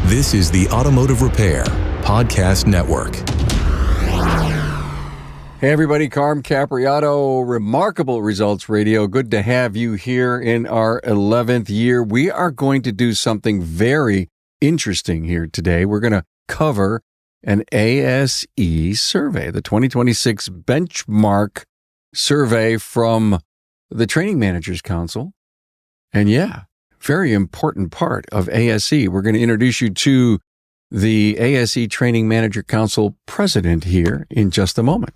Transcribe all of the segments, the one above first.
This is the Automotive Repair Podcast Network. Hey everybody, Carm Capriato, Remarkable Results Radio. Good to have you here in our 11th year. We are going to do something very interesting here today. We're going to cover an ASE survey, the 2026 Benchmark Survey from the Training Managers Council. And yeah, very important part of ASE. We're going to introduce you to the ASE Training Manager Council president here in just a moment.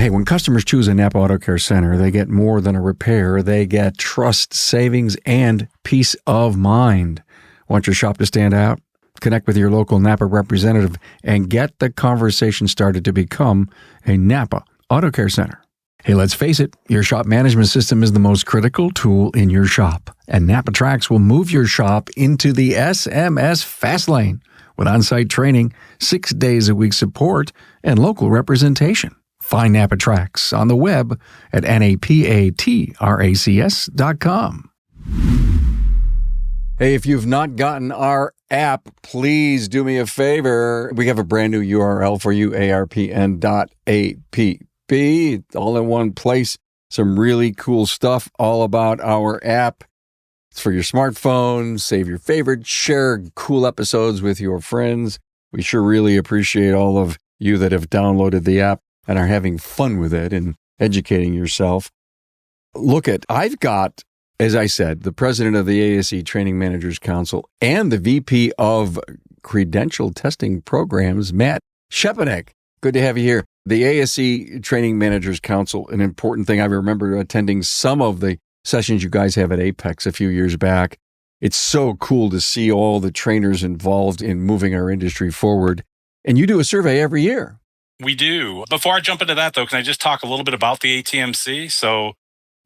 Hey, when customers choose a NAPA Auto Care Center, they get more than a repair. They get trust, savings, and peace of mind. Want your shop to stand out? Connect with your local NAPA representative and get the conversation started to become a NAPA Auto Care Center. Hey, let's face it, your shop management system is the most critical tool in your shop, and NAPA Tracks will move your shop into the SMS fast lane with on-site training, 6 days a week support, and local representation. Find NAPA Tracks on the web at napatracs.com. Hey, if you've not gotten our app, please do me a favor. We have a brand new URL for you, arpn.app. All in one place. Some really cool stuff all about our app. It's for your smartphone. Save your favorites. Share cool episodes with your friends. We sure really appreciate all of you that have downloaded the app and are having fun with it and educating yourself. I've got, as I said, the president of the ASE Training Managers Council and the VP of Credential Testing Programs, Matt Shepanek. Good to have you here. The ASE Training Managers Council, an important thing. I remember attending some of the sessions you guys have at Apex a few years back. It's so cool to see all the trainers involved in moving our industry forward. And you do a survey every year. We do. Before I jump into that, though, can I just talk a little bit about the ATMC? So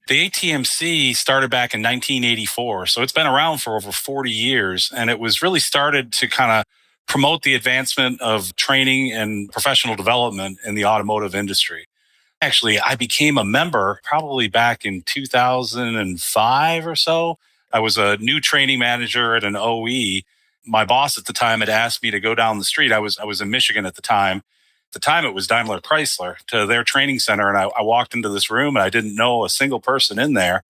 the ATMC started back in 1984. So it's been around for over 40 years. And it was really started to kind of promote the advancement of training and professional development in the automotive industry. Actually, I became a member probably back in 2005 or so. I was a new training manager at an OE. My boss at the time had asked me to go down the street. I was in Michigan at the time. At the time, it was Daimler Chrysler, to their training center. And I walked into this room and I didn't know a single person in there.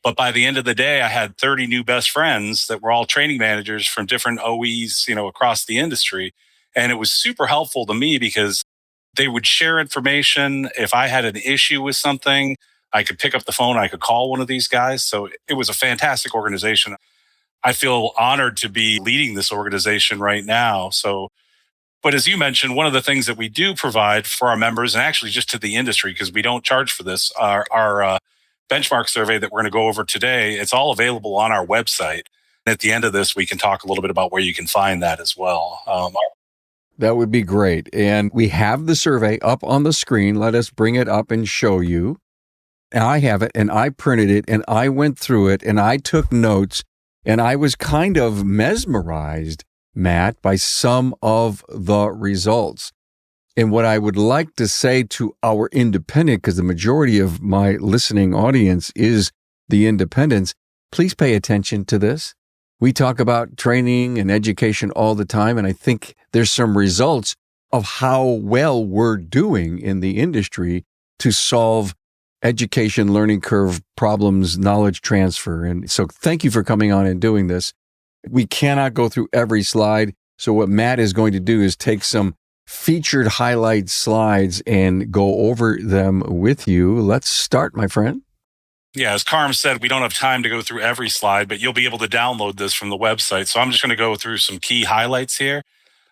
But by the end of the day, I had 30 new best friends that were all training managers from different OEs, across the industry. And it was super helpful to me because they would share information. If I had an issue with something, I could pick up the phone. I could call one of these guys. So it was a fantastic organization. I feel honored to be leading this organization right now. But as you mentioned, one of the things that we do provide for our members, and actually just to the industry, because we don't charge for this, our benchmark survey that we're going to go over today, it's all available on our website. At the end of this, we can talk a little bit about where you can find that as well. That would be great. And we have the survey up on the screen. Let us bring it up and show you. And I have it, and I printed it, and I went through it, and I took notes, and I was kind of mesmerized, Matt, by some of the results. And what I would like to say to our independent, because the majority of my listening audience is the independents, please pay attention to this. We talk about training and education all the time, and I think there's some results of how well we're doing in the industry to solve education, learning curve problems, knowledge transfer. And so thank you for coming on and doing this. We cannot go through every slide. So what Matt is going to do is take some featured highlight slides and go over them with you. Let's start, my friend. Yeah, as Carm said, we don't have time to go through every slide, but you'll be able to download this from the website. So I'm just going to go through some key highlights here.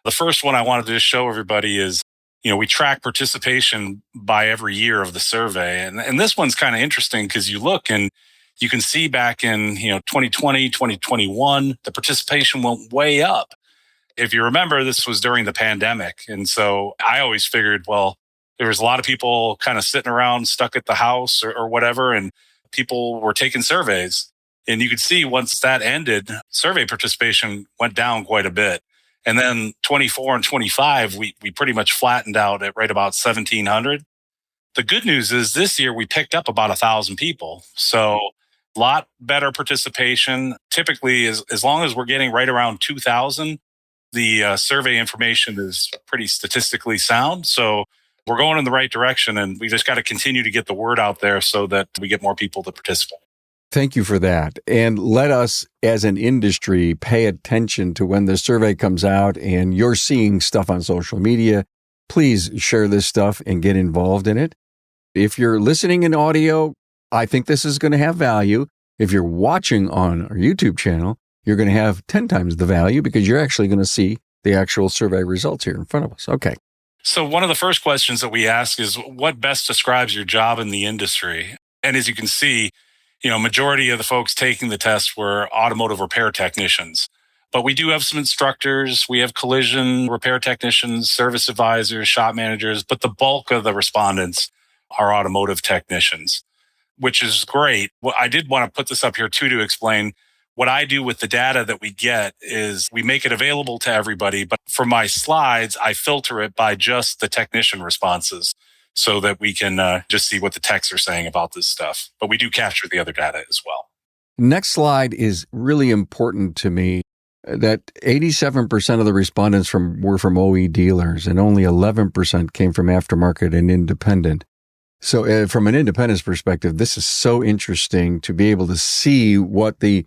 The first one I wanted to just show everybody is, we track participation by every year of the survey. And this one's kind of interesting because you look and you can see back in, 2020, 2021, the participation went way up. If you remember, this was during the pandemic. And so I always figured, well, there was a lot of people kind of sitting around stuck at the house or whatever, and people were taking surveys. And you could see once that ended, survey participation went down quite a bit. And then 24 and 25, we pretty much flattened out at right about 1,700. The good news is this year we picked up about 1,000 people. So A lot better participation. Typically, as long as we're getting right around 2,000, the survey information is pretty statistically sound. So we're going in the right direction, and we just got to continue to get the word out there so that we get more people to participate. Thank you for that. And let us, as an industry, pay attention to when the survey comes out and you're seeing stuff on social media. Please share this stuff and get involved in it. If you're listening in audio, I think this is going to have value. If you're watching on our YouTube channel, you're going to have 10 times the value because you're actually going to see the actual survey results here in front of us. Okay. So one of the first questions that we ask is, what best describes your job in the industry? And as you can see, majority of the folks taking the test were automotive repair technicians. But we do have some instructors. We have collision repair technicians, service advisors, shop managers. But the bulk of the respondents are automotive technicians, which is great. Well, I did want to put this up here too to explain what I do with the data that we get is we make it available to everybody. But for my slides, I filter it by just the technician responses, so that we can just see what the techs are saying about this stuff. But we do capture the other data as well. Next slide is really important to me, that 87% of the respondents were from OE dealers and only 11% came from aftermarket and independent. So from an independence perspective, this is so interesting to be able to see what the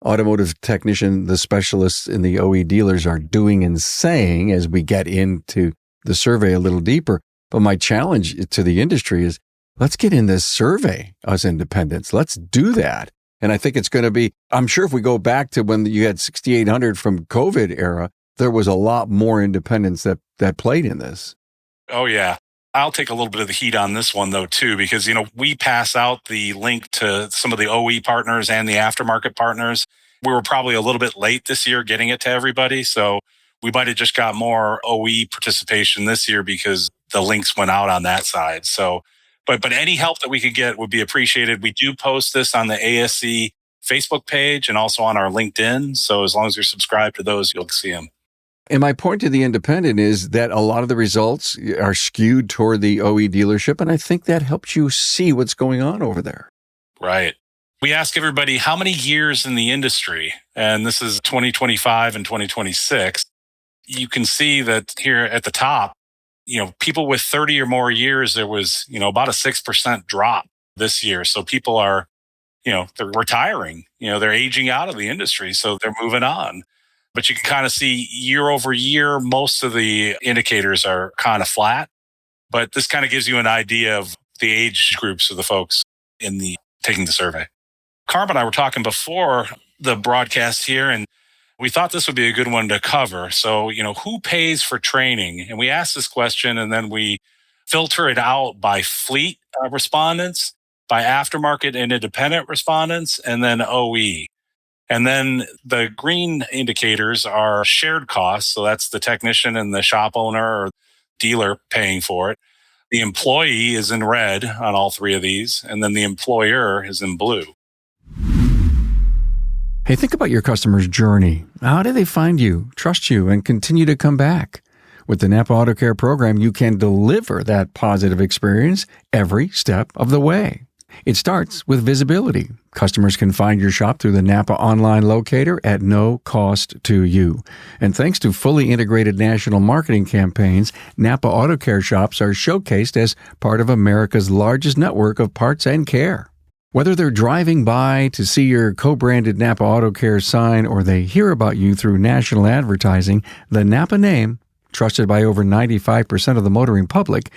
automotive technician, the specialists in the OE dealers are doing and saying as we get into the survey a little deeper. But my challenge to the industry is, let's get in this survey, us independents. Let's do that. And I think it's going to be, I'm sure if we go back to when you had 6,800 from COVID era, there was a lot more independents that played in this. Oh, yeah. I'll take a little bit of the heat on this one, though, too, because, we pass out the link to some of the OE partners and the aftermarket partners. We were probably a little bit late this year getting it to everybody. So we might have just got more OE participation this year because the links went out on that side. So, but any help that we could get would be appreciated. We do post this on the ASE Facebook page and also on our LinkedIn. So as long as you're subscribed to those, you'll see them. And my point to the independent is that a lot of the results are skewed toward the OE dealership. And I think that helps you see what's going on over there. Right. We ask everybody how many years in the industry, and this is 2025 and 2026. You can see that here at the top, people with 30 or more years, there was, about a 6% drop this year. So people are, they're retiring, they're aging out of the industry. So they're moving on. But you can kind of see year over year, most of the indicators are kind of flat. But this kind of gives you an idea of the age groups of the folks taking the survey. Carm and I were talking before the broadcast here, and we thought this would be a good one to cover. So, who pays for training? And we asked this question, and then we filter it out by fleet respondents, by aftermarket and independent respondents, and then OE. And then the green indicators are shared costs. So that's the technician and the shop owner or dealer paying for it. The employee is in red on all three of these, and then the employer is in blue. Hey, think about your customer's journey. How do they find you, trust you, and continue to come back? With the NAPA Auto Care program, you can deliver that positive experience every step of the way. It starts with visibility. Customers can find your shop through the NAPA online locator at no cost to you. And thanks to fully integrated national marketing campaigns, NAPA Auto Care shops are showcased as part of America's largest network of parts and care. Whether they're driving by to see your co-branded NAPA Auto Care sign or they hear about you through national advertising, the NAPA name, trusted by over 95% of the motoring public,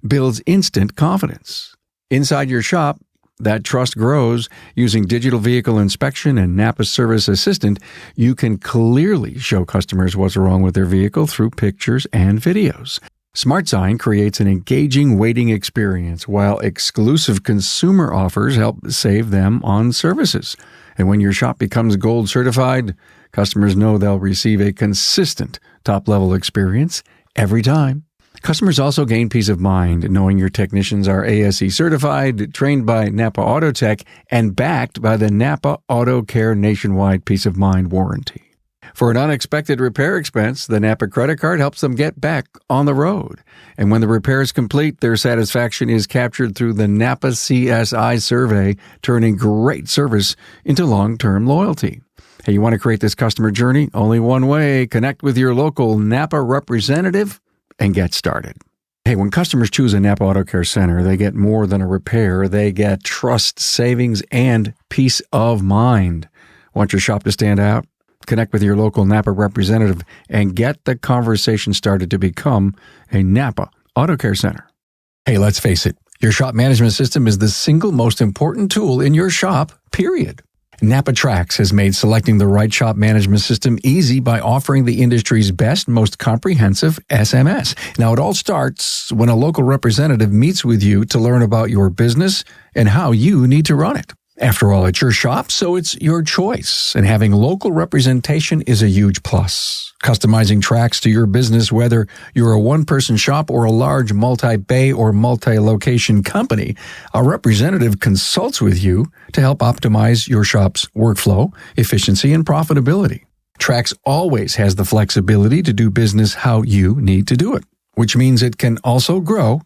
builds instant confidence. Inside your shop, that trust grows. Using digital vehicle inspection and NAPA Service Assistant, you can clearly show customers what's wrong with their vehicle through pictures and videos. SmartSign creates an engaging waiting experience, while exclusive consumer offers help save them on services. And when your shop becomes gold certified, customers know they'll receive a consistent top-level experience every time. Customers also gain peace of mind knowing your technicians are ASE certified, trained by NAPA Autotech, and backed by the NAPA Auto Care nationwide peace of mind warranty. For an unexpected repair expense, the NAPA credit card helps them get back on the road. And when the repair is complete, their satisfaction is captured through the NAPA CSI survey, turning great service into long-term loyalty. Hey, you want to create this customer journey? Only one way. Connect with your local NAPA representative and get started. Hey, when customers choose a NAPA Auto Care Center, they get more than a repair. They get trust, savings, and peace of mind. Want your shop to stand out? Connect with your local NAPA representative and get the conversation started to become a NAPA Auto Care Center. Hey, let's face it. Your shop management system is the single most important tool in your shop, period. NAPA Trax has made selecting the right shop management system easy by offering the industry's best, most comprehensive SMS. Now, it all starts when a local representative meets with you to learn about your business and how you need to run it. After all, it's your shop, so it's your choice, and having local representation is a huge plus. Customizing Trax to your business, whether you're a one-person shop or a large multi-bay or multi-location company, a representative consults with you to help optimize your shop's workflow, efficiency, and profitability. Trax always has the flexibility to do business how you need to do it, which means it can also grow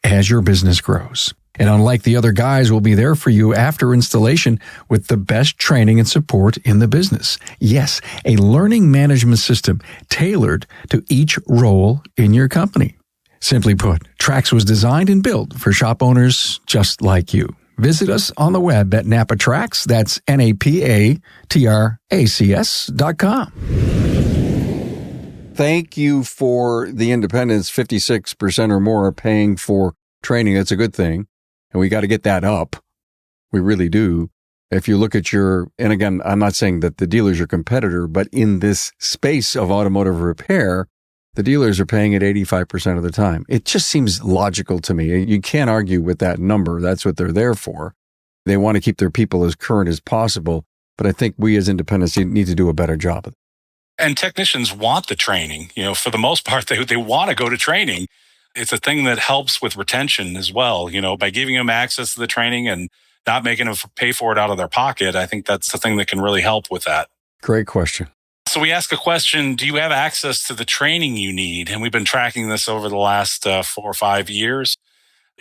as your business grows. And unlike the other guys, will be there for you after installation with the best training and support in the business. Yes, a learning management system tailored to each role in your company. Simply put, Trax was designed and built for shop owners just like you. Visit us on the web at NAPA Trax. That's NAPATRACS.com. Thank you for the independents. 56% or more are paying for training. That's a good thing. And we got to get that up. We really do. If you look at and again, I'm not saying that the dealer's your competitor, but in this space of automotive repair, the dealers are paying it 85% of the time. It just seems logical to me. You can't argue with that number. That's what they're there for. They want to keep their people as current as possible. But I think we as independents need to do a better job of it. And technicians want the training. For the most part, they want to go to training. It's a thing that helps with retention as well. By giving them access to the training and not making them pay for it out of their pocket. I think that's the thing that can really help with that. Great question. So we ask a question, do you have access to the training you need? And we've been tracking this over the last 4 or 5 years.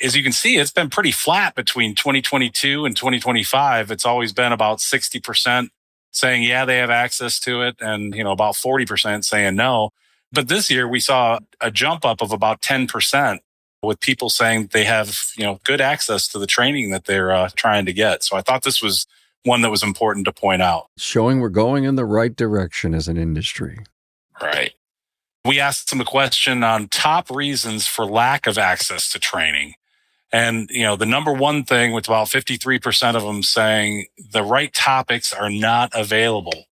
As you can see, it's been pretty flat between 2022 and 2025. It's always been about 60% saying, yeah, they have access to it. And, about 40% saying no. But this year we saw a jump up of about 10% with people saying they have, good access to the training that they're trying to get. So I thought this was one that was important to point out. Showing we're going in the right direction as an industry. Right. We asked them a question on top reasons for lack of access to training. And, the number one thing with about 53% of them saying the right topics are not available.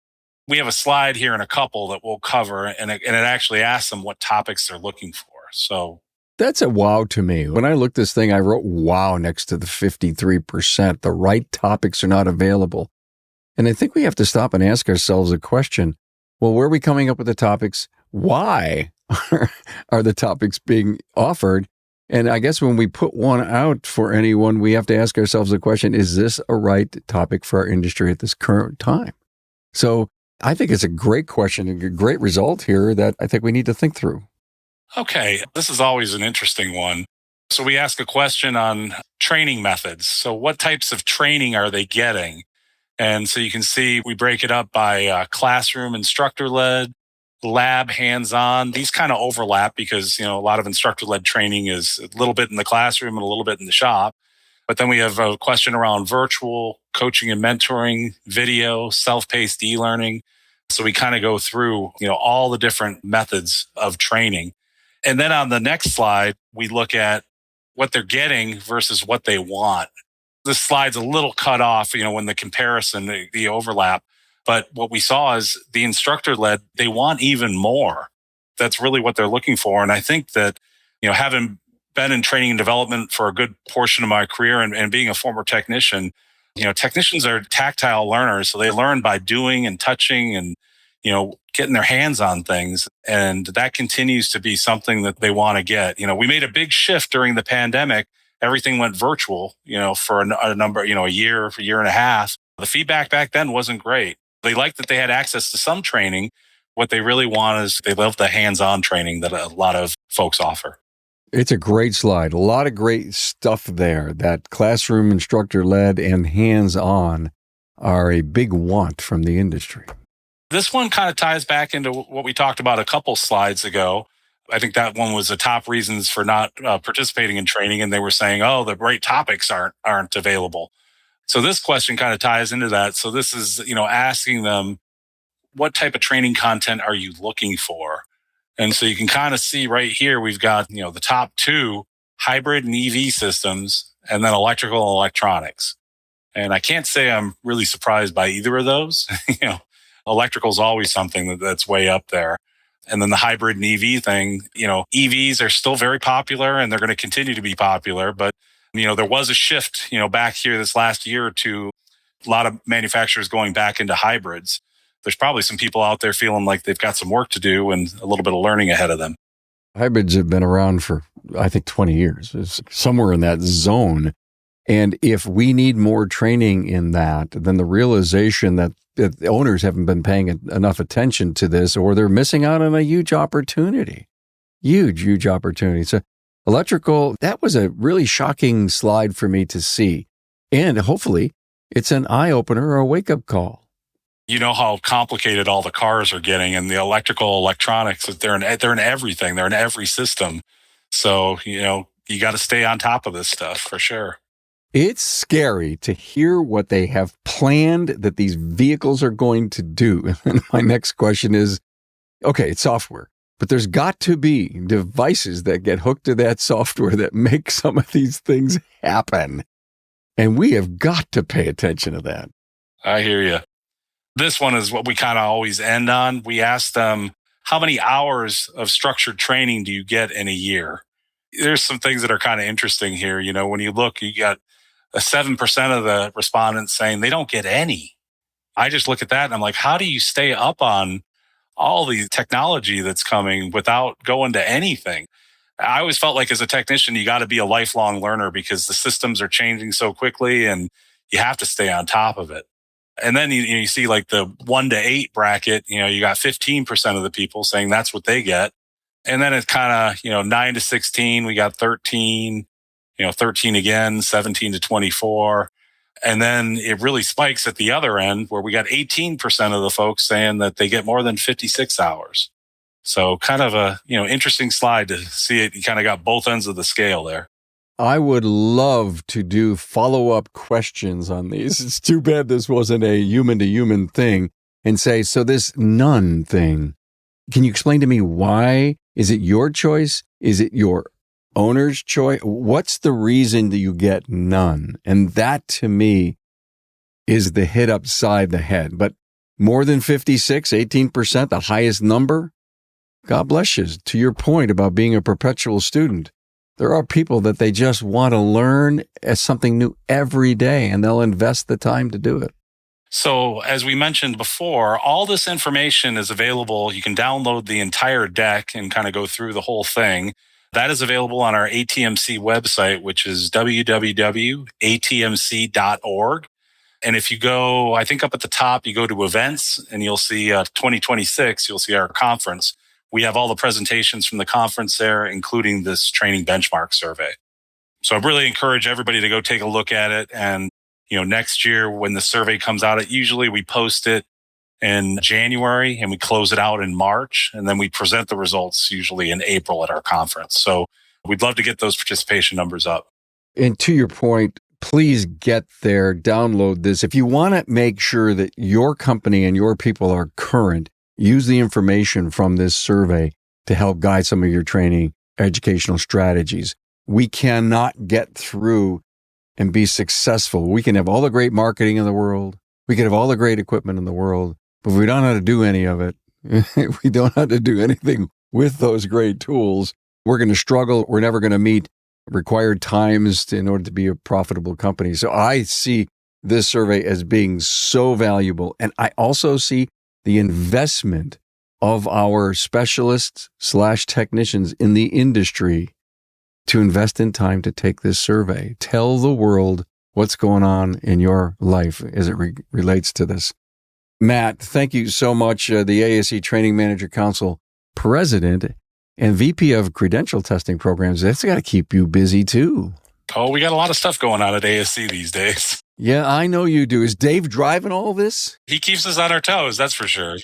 We have a slide here and a couple that we'll cover, and it actually asks them what topics they're looking for. So that's a wow to me. When I looked this thing, I wrote wow next to the 53%. The right topics are not available. And I think we have to stop and ask ourselves a question. Well, where are we coming up with the topics? Why are the topics being offered? And I guess when we put one out for anyone, we have to ask ourselves the question, is this a right topic for our industry at this current time? So I think it's a great question and a great result here that I think we need to think through. Okay, this is always an interesting one. So we ask a question on training methods. So what types of training are they getting? And so you can see we break it up by classroom, instructor-led, lab, hands-on. These kind of overlap because, a lot of instructor-led training is a little bit in the classroom and a little bit in the shop. But then we have a question around virtual, coaching and mentoring, video, self-paced e-learning. So we kind of go through, all the different methods of training. And then on the next slide, we look at what they're getting versus what they want. This slide's a little cut off, when the comparison, the overlap. But what we saw is the instructor-led, they want even more. That's really what they're looking for. And I think that, having been in training and development for a good portion of my career and being a former technician, technicians are tactile learners. So they learn by doing and touching and, getting their hands on things. And that continues to be something that they want to get. We made a big shift during the pandemic. Everything went virtual, for a number, a year and a half. The feedback back then wasn't great. They liked that they had access to some training, What they really want is they love the hands-on training that a lot of folks offer. It's a great slide. A lot of great stuff there. That classroom instructor-led and hands-on are a big want from the industry. This one kind of ties back into what we talked about a couple slides ago. I think that one was the top reasons for not participating in training. And they were saying, oh, the great topics aren't available. So this question kind of ties into that. So this is, asking them, what type of training content are you looking for? And so you can kind of see right here, we've got, the top two, hybrid and EV systems, and then electrical and electronics. And I can't say I'm really surprised by either of those. Electrical is always something that's way up there. And then the hybrid and EV thing, EVs are still very popular and they're going to continue to be popular. But, there was a shift, back here this last year or two, a lot of manufacturers going back into hybrids. There's probably some people out there feeling like they've got some work to do and a little bit of learning ahead of them. Hybrids have been around for, I think, 20 years. It's somewhere in that zone. And if we need more training in that, then the realization that the owners haven't been paying enough attention to this, or they're missing out on a huge opportunity. Huge opportunity. So electrical, that was a really shocking slide for me to see. And hopefully it's an eye-opener or a wake-up call. You know how complicated all the cars are getting, and the electrical electronics, they're in everything. They're in every system. So, you got to stay on top of this stuff for sure. It's scary to hear what they have planned that these vehicles are going to do. And my next question is, okay, it's software, but there's got to be devices that get hooked to that software that make some of these things happen. And we have got to pay attention to that. I hear you. This one is what we kind of always end on. We ask them, how many hours of structured training do you get in a year? There's some things that are kind of interesting here. When you look, you got 7% of the respondents saying they don't get any. I just look at that and I'm like, how do you stay up on all the technology that's coming without going to anything? I always felt like as a technician, you got to be a lifelong learner because the systems are changing so quickly and you have to stay on top of it. And then you see like the 1 to 8 bracket, you got 15% of the people saying that's what they get. And then it's kind of, 9 to 16, we got 13, 13 again, 17 to 24. And then it really spikes at the other end where we got 18% of the folks saying that they get more than 56 hours. So kind of a, interesting slide to see it. You kind of got both ends of the scale there. I would love to do follow-up questions on these. It's too bad this wasn't a human-to-human thing and say, so this none thing, can you explain to me why? Is it your choice? Is it your owner's choice? What's the reason that you get none? And that to me is the hit upside the head. But more than 56, 18%, the highest number, God bless you. To your point about being a perpetual student, there are people that they just want to learn as something new every day, and they'll invest the time to do it. So as we mentioned before, all this information is available. You can download the entire deck and kind of go through the whole thing. That is available on our ATMC website, which is www.atmc.org. And if you go, I think up at the top, you go to events and you'll see 2026, you'll see our conference. We have all the presentations from the conference there, including this training benchmark survey. So I really encourage everybody to go take a look at it. And, next year when the survey comes out, usually we post it in January and we close it out in March. And then we present the results usually in April at our conference. So we'd love to get those participation numbers up. And to your point, please get there, download this. If you want to make sure that your company and your people are current, use the information from this survey to help guide some of your training educational strategies. We cannot get through and be successful. We can have all the great marketing in the world. We can have all the great equipment in the world. But if we don't know how to do any of it, if we don't know how to do anything with those great tools, we're going to struggle. We're never going to meet required times in order to be a profitable company. So I see this survey as being so valuable. And I also see the investment of our specialists/technicians in the industry to invest in time to take this survey. Tell the world what's going on in your life as it relates to this. Matt, thank you so much. The ASE Training Manager Council President and VP of Credential Testing Programs. That's got to keep you busy too. Oh, we got a lot of stuff going on at ASE these days. Yeah, I know you do. Is Dave driving all this? He keeps us on our toes, that's for sure.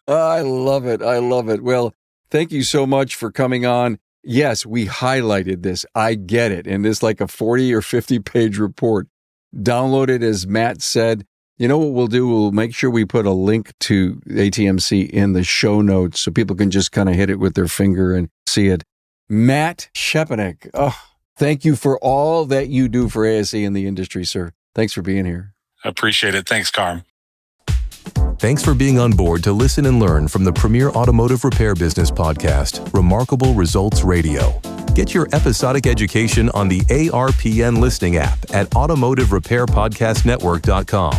I love it. I love it. Well, thank you so much for coming on. Yes, we highlighted this. I get it. And this like a 40 or 50 page report. Download it, as Matt said. You know what we'll do? We'll make sure we put a link to ATMC in the show notes so people can just kind of hit it with their finger and see it. Matt Shepanek, thank you for all that you do for ASE in the industry, sir. Thanks for being here. I appreciate it. Thanks, Carm. Thanks for being on board to listen and learn from the premier automotive repair business podcast, Remarkable Results Radio. Get your episodic education on the ARPN listening app at automotiverepairpodcastnetwork.com.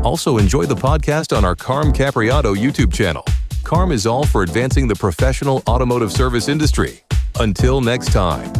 Also, enjoy the podcast on our Carm Capriato YouTube channel. Carm is all for advancing the professional automotive service industry. Until next time.